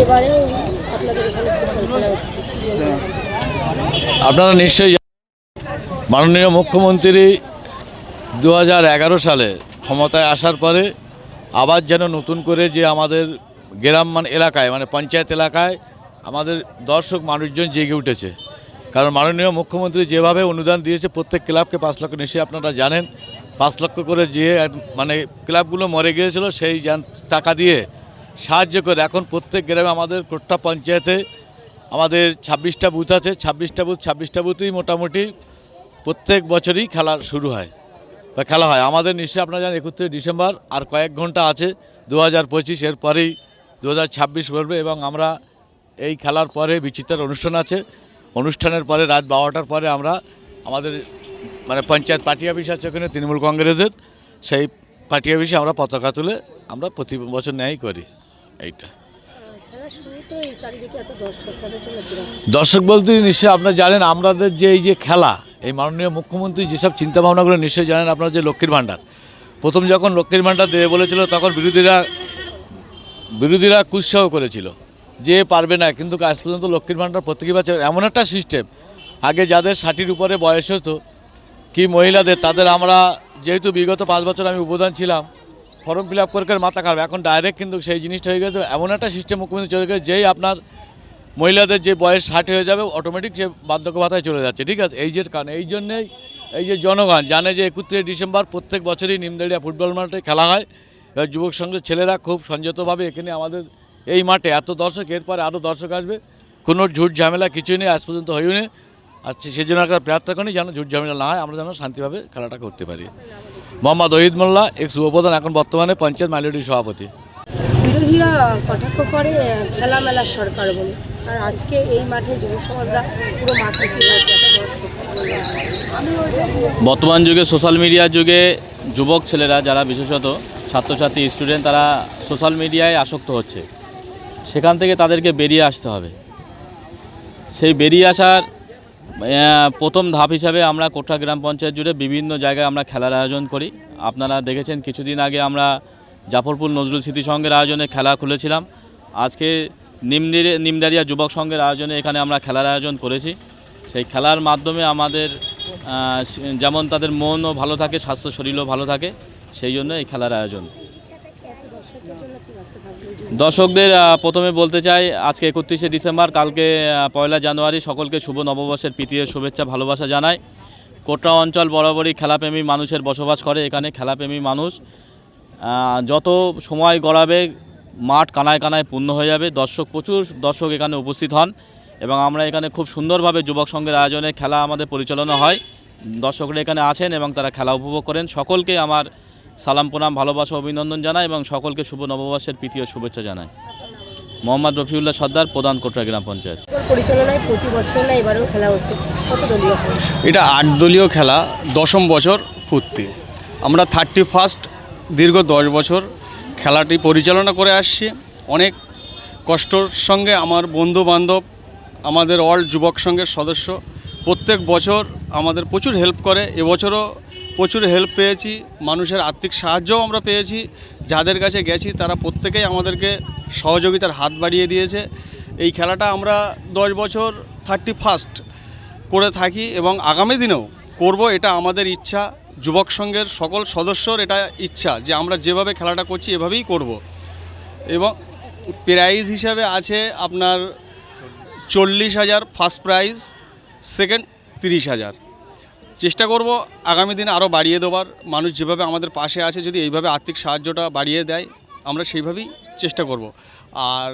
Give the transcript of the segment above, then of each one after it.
এবারেও আপনাদের এখানে ফুটবল খেলা হচ্ছে। আপনারা নিশ্চয়ই মাননীয় মুখ্যমন্ত্রী 2011 সালে ক্ষমতায় আসার পরে আবার যেন নতুন করে যে আমাদের গ্রাম এলাকায় পঞ্চায়েত এলাকায় আমাদের দর্শক মানুষজন জেগে উঠেছে। কারণ মাননীয় মুখ্যমন্ত্রী যেভাবে অনুদান দিয়েছে প্রত্যেক ক্লাবকে 5 লক্ষ, নিশ্চয়ই আপনারা জানেন, 5 লক্ষ করে যে ক্লাবগুলো মরে গিয়েছিল সেই টাকা দিয়ে সাহায্য করে এখন প্রত্যেক গ্রামে আমাদের কোট্টা পঞ্চায়েতে আমাদের 26টা বুথ আছে। 26টা বুথেই মোটামুটি প্রত্যেক বছরই খেলা শুরু হয় বা খেলা হয়। আমাদের নিশ্চয়ই আপনারা জানেন 31 ডিসেম্বর আর কয়েক ঘন্টা আছে 2025, এর পরেই 2026 পড়বে এবং আমরা এই খেলার পরে বিচিত্র অনুষ্ঠান আছে। অনুষ্ঠানের পরে রাত 12টার পরে আমরা আমাদের পঞ্চায়েত পার্টি অফিস আছে ওখানে তৃণমূল কংগ্রেসের, সেই পার্টি অফিসে আমরা পতাকা তুলে আমরা প্রতি বছর ন্যায় করি। এইটা দর্শক বলতে নিশ্চয়ই আপনারা জানেন আমাদের যে এই যে খেলা, এই মাননীয় মুখ্যমন্ত্রী যেসব চিন্তাভাবনাগুলো নিশ্চয়ই জানেন আপনারা, যে লক্ষ্মীর ভাণ্ডার প্রথম যখন লক্ষ্মীর ভাণ্ডার দেবে বলেছিল তখন বিরোধীরা কুৎসাহ করেছিল যে পারবে না, কিন্তু আজ পর্যন্ত লক্ষ্মীর ভাণ্ডার প্রত্যেকই পাচ্ছে। এমন একটা সিস্টেম, আগে যাদের 60-র উপরে বয়স হতো কি মহিলাদের, তাদের আমরা যেহেতু বিগত 5 বছর আমি উপদান ছিলাম, ফর্ম ফিল আপ করে মাথা খারাপ, এখন ডাইরেক্ট কিন্তু সেই জিনিসটা হয়ে গেছে। এমন একটা সিস্টেম মুখ্যমন্ত্রী চলে গেছে, যেই আপনার মহিলাদের যে বয়স 60 হয়ে যাবে অটোমেটিক সে বার্ধক্য ভাতায় চলে যাচ্ছে। ঠিক আছে, এই যে কারণ এই জন্যেই এই যে জনগণ জানে যে 31 ডিসেম্বর প্রত্যেক বছরই নিমদাড়িয়া ফুটবল মাঠে খেলা হয়। যুবক সংঘের ছেলেরা খুব সংযতভাবে এখানে আমাদের এই মাঠে এত দর্শক, এরপরে আরও দর্শক আসবে, কোনো ঝুট ঝামেলা কিছুই নেই, আজ পর্যন্ত হয়নি। আচ্ছা, সেই জন্য একটা প্রার্থনা করি যেন ঝুট ঝামেলা না হয়, আমরা যেন শান্তিভাবে খেলাটা করতে পারি। মোহাম্মদ ওহিদ মোল্লা, এক্স উপপ্রধান, এখন বর্তমানে পঞ্চায়েত মাইনরিটি সভাপতি। বিরোধীরা কটাক্ষ করে খেলামেলার সরকার বলে, আর আজকে এই মাঠে যুব সমাজরা পুরো মাঠে বর্তমান যুগে সোশ্যাল মিডিয়ার যুগে যুবক ছেলেরা যারা বিশেষত ছাত্রছাত্রী স্টুডেন্ট তারা সোশ্যাল মিডিয়ায় আসক্ত হচ্ছে, সেখান থেকে তাদেরকে বেরিয়ে আসতে হবে। সেই বেরিয়ে আসার প্রথম ধাপ হিসাবে আমরা কোট্টা গ্রাম পঞ্চায়েত জুড়ে বিভিন্ন জায়গায় আমরা খেলার আয়োজন করি। আপনারা দেখেছেন কিছুদিন আগে আমরা জাফরপুর নজরুল স্মৃতি সংঘের আয়োজনে খেলা খুলেছিলাম। আজকে নিমদাড়িয়া যুবক সংঘের আয়োজনে এখানে আমরা খেলার আয়োজন করেছি। সেই খেলার মাধ্যমে আমাদের যেমন তাদের মনও ভালো থাকে, স্বাস্থ্য শরীরও ভালো থাকে, সেই জন্য এই খেলার আয়োজন। দর্শকদের প্রথমে বলতে চাই আজকে 31 ডিসেম্বর, কালকে 1 জানুয়ারি, সকলকে শুভ নববর্ষের প্রীতীয় শুভেচ্ছা ভালোবাসা জানাই। কোট্টা অঞ্চল বরাবরই খেলাপ্রেমী মানুষের বসবাস করে। এখানে খেলাপ্রেমী মানুষ যত সময় গড়াবে মাঠ কানায় কানায় পূর্ণ হয়ে যাবে। প্রচুর দর্শক এখানে উপস্থিত হন এবং আমরা এখানে খুব সুন্দরভাবে যুবক সংঘের আয়োজনে খেলা আমাদের পরিচালনা হয়। দর্শকরা এখানে আসেন এবং তারা খেলা উপভোগ করেন। সকলকে আমার সালাম প্রণাম ভালোবাসা অভিনন্দন জানাই এবং সকলকে শুভ নববর্ষের প্রীতীয় শুভেচ্ছা জানাই। মোহাম্মদ রফিউল্লাহ সর্দার, প্রধান কোট্টা গ্রাম পঞ্চায়েত। পরিচালনায় প্রতি বছর না এবারেও খেলা হচ্ছে, কত দলীয়? এটা 8 দলীয় খেলা, 10ম বছর পূর্তি। আমরা 31st দীর্ঘ 10 বছর খেলাটি পরিচালনা করে আসছি। অনেক কষ্টর সঙ্গে আমার বন্ধু বান্ধব, আমাদের অল যুবক সংঘের সদস্য প্রত্যেক বছর আমাদের প্রচুর হেল্প করে। এবছরও প্রচুর হেল্প পেয়েছি, মানুষের আর্থিক সাহায্যও আমরা পেয়েছি। যাদের কাছে গেছি তারা প্রত্যেকেই আমাদেরকে সহযোগিতার হাত বাড়িয়ে দিয়েছে। এই খেলাটা আমরা 10 বছর 31st করে থাকি এবং আগামী দিনেও করব, এটা আমাদের ইচ্ছা। যুবক সংঘের সকল সদস্যর এটা ইচ্ছা যে আমরা যেভাবে খেলাটা করছি এভাবেই করব। এবং প্রাইজ হিসাবে আছে আপনার 40,000 ফার্স্ট প্রাইজ, সেকেন্ড 30,000। চেষ্টা করব আগামী দিনে আরও বাড়িয়ে দেওয়ার। মানুষ যেভাবে আমাদের পাশে আছে, যদি এইভাবে আর্থিক সাহায্যটা বাড়িয়ে দেয় আমরা সেইভাবেই চেষ্টা করব। আর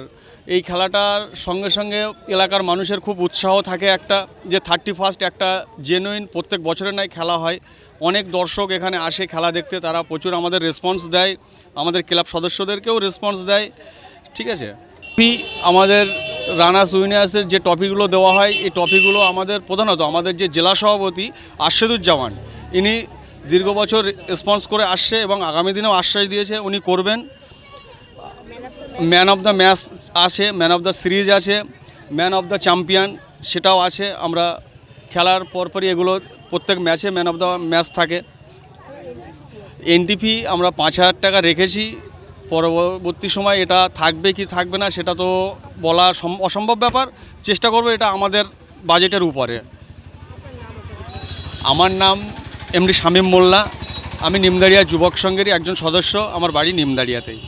এই খেলাটার সঙ্গে সঙ্গে এলাকার মানুষের খুব উৎসাহ থাকে একটা, যে 31st একটা জেনুইন প্রত্যেক বছরের নাই খেলা হয়। অনেক দর্শক এখানে আসে খেলা দেখতে, তারা প্রচুর আমাদের রেসপন্স দেয়, আমাদের ক্লাব সদস্যদেরকেও রেসপন্স দেয়। ঠিক আছে, আমাদের রানার্স উইনার্সের যে ট্রফিগুলো দেওয়া হয়, এই ট্রফিগুলো আমাদের প্রধানত আমাদের যে জেলা সভাপতি আরশেদুজ্জামান, ইনি দীর্ঘ বছর রেসপন্স করে আসছে এবং আগামী দিনেও আশ্বাস দিয়েছে উনি করবেন। ম্যান অফ দ্য ম্যাচ আছে, ম্যান অফ দ্য সিরিজ আছে, ম্যান অফ দ্য চ্যাম্পিয়ন সেটাও আছে। আমরা খেলার পরপরই এগুলো প্রত্যেক ম্যাচে ম্যান অফ দ্য ম্যাচ থাকে। এন্ট্রি ফি আমরা 5,000 টাকা রেখেছি পরবর্তী সময় এটা থাকবে কি থাকবে না সেটা তো বলা অসম্ভব ব্যাপার। চেষ্টা করবো এটা আমাদের বাজেটের উপরে। আমার নাম এমডি শামীম মোল্লা, আমি নিমদাড়িয়া যুবক সংঘেরই একজন সদস্য, আমার বাড়ি নিমদাড়িয়াতেই।